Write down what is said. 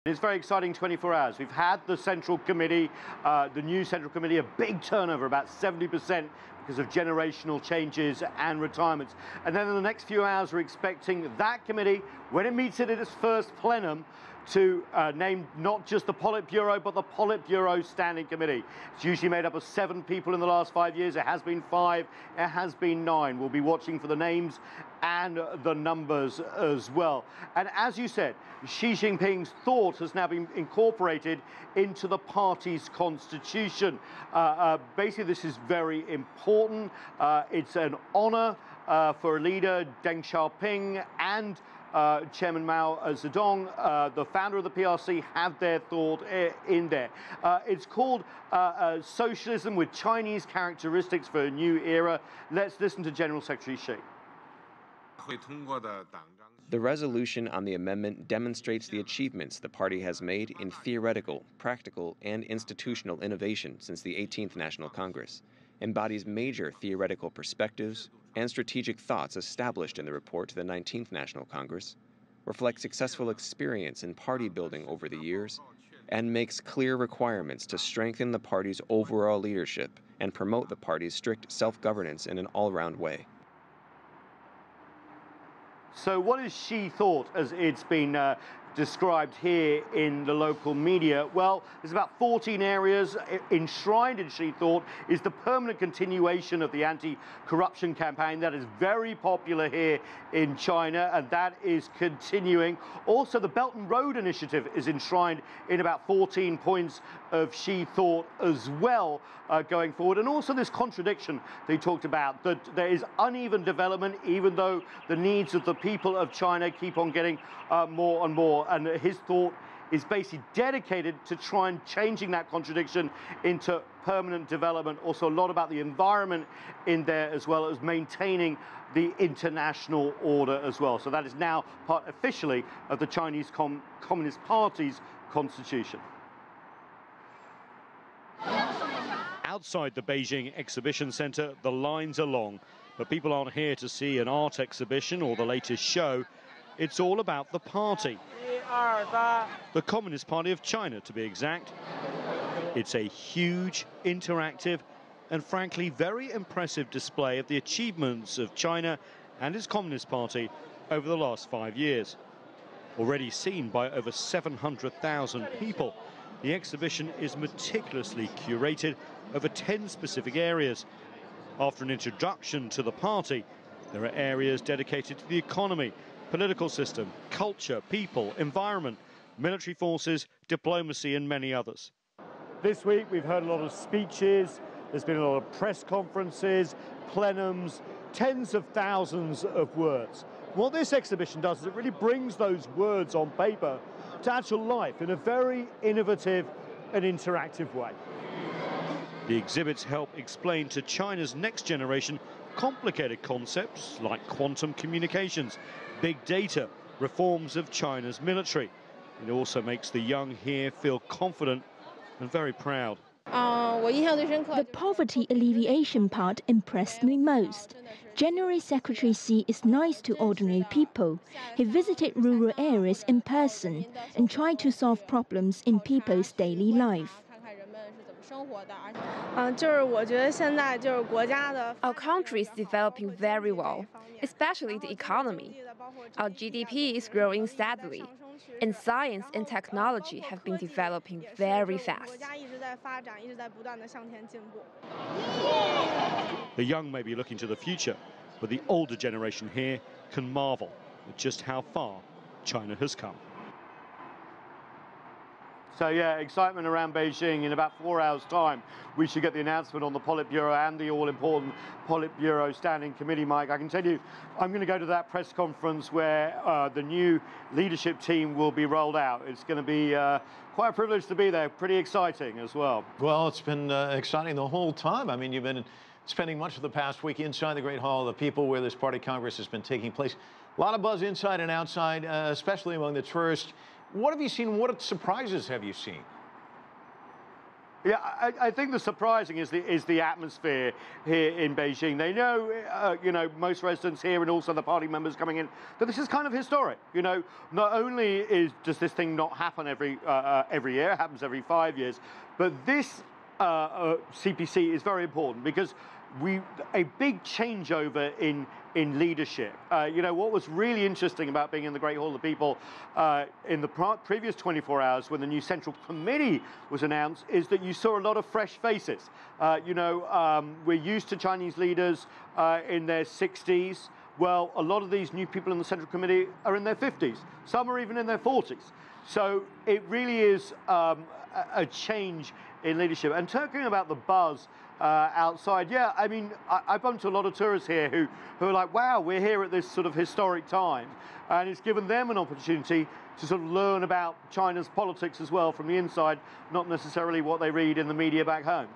It's very exciting 24 hours. We've had the Central Committee, the new Central Committee, a big turnover, about 70% because of generational changes and retirements. And then in the next few hours, we're expecting that committee, when it meets at its first plenum, to name not just the Politburo, but the Politburo Standing Committee. It's usually made up of 7 people in the last 5 years. It has been 5, it has been 9. We'll be watching for the names and the numbers as well. And as you said, Xi Jinping's thought has now been incorporated into the party's constitution. Basically, this is very important. It's an honor for a leader, Deng Xiaoping, and Chairman Mao Zedong, the founder of the PRC, have their thought in there. It's called Socialism with Chinese Characteristics for a New Era. Let's listen to General Secretary Xi. The resolution on the amendment demonstrates the achievements the party has made in theoretical, practical, and institutional innovation since the 18th National Congress, embodies major theoretical perspectives and strategic thoughts established in the report to the 19th National Congress, reflects successful experience in party building over the years, and makes clear requirements to strengthen the party's overall leadership and promote the party's strict self-governance in an all-round way. So what is Xi thought as it's been described here in the local media? Well, there's about 14 areas. Enshrined in Xi thought is the permanent continuation of the anti-corruption campaign that is very popular here in China, and that is continuing. Also, the Belt and Road Initiative is enshrined in about 14 points of Xi thought as well going forward. And also this contradiction they talked about, that there is uneven development even though the needs of the people of China keep on getting more and more. And his thought is basically dedicated to try and changing that contradiction into permanent development. Also a lot about the environment in there, as well as maintaining the international order as well. So that is now part officially of the Chinese Communist Party's constitution. Outside the Beijing Exhibition Center, the lines are long, but people aren't here to see an art exhibition or the latest show. It's all about the party. The Communist Party of China, to be exact. It's a huge, interactive, and frankly very impressive display of the achievements of China and its Communist Party over the last 5 years. Already seen by over 700,000 people, the exhibition is meticulously curated over 10 specific areas. After an introduction to the party, there are areas dedicated to the economy, political system, culture, people, environment, military forces, diplomacy, and many others. This week we've heard a lot of speeches, there's been a lot of press conferences, plenums, tens of thousands of words. What this exhibition does is it really brings those words on paper to actual life in a very innovative and interactive way. The exhibits help explain to China's next generation complicated concepts like quantum communications, big data, reforms of China's military. It also makes the young here feel confident and very proud. The poverty alleviation part impressed me most. General Secretary Xi is nice to ordinary people. He visited rural areas in person and tried to solve problems in people's daily life. Our country is developing very well, especially the economy. Our GDP is growing steadily, and science and technology have been developing very fast. The young may be looking to the future, but the older generation here can marvel at just how far China has come. So yeah, excitement around Beijing. In about 4 hours' time, we should get the announcement on the Politburo and the all-important Politburo Standing Committee, Mike. I can tell you, I'm going to go to that press conference where the new leadership team will be rolled out. It's going to be quite a privilege to be there. Pretty exciting as well. Well, it's been exciting the whole time. I mean, you've been spending much of the past week inside the Great Hall of the People where this party Congress has been taking place. A lot of buzz inside and outside, especially among the tourists. What have you seen? What surprises have you seen? Yeah, I think the surprising is the atmosphere here in Beijing. They know, most residents here and also the party members coming in, that this is kind of historic. Not only does this thing not happen every year, it happens every 5 years, but this CPC is very important because a big changeover in leadership. What was really interesting about being in the Great Hall of the People in the previous 24 hours when the new Central Committee was announced is that you saw a lot of fresh faces. We're used to Chinese leaders in their 60s. Well, a lot of these new people in the Central Committee are in their 50s. Some are even in their 40s. So it really is a change in leadership. And talking about the buzz outside, yeah, I mean, I bumped into a lot of tourists here who are like, wow, we're here at this sort of historic time. And it's given them an opportunity to sort of learn about China's politics as well from the inside, not necessarily what they read in the media back home.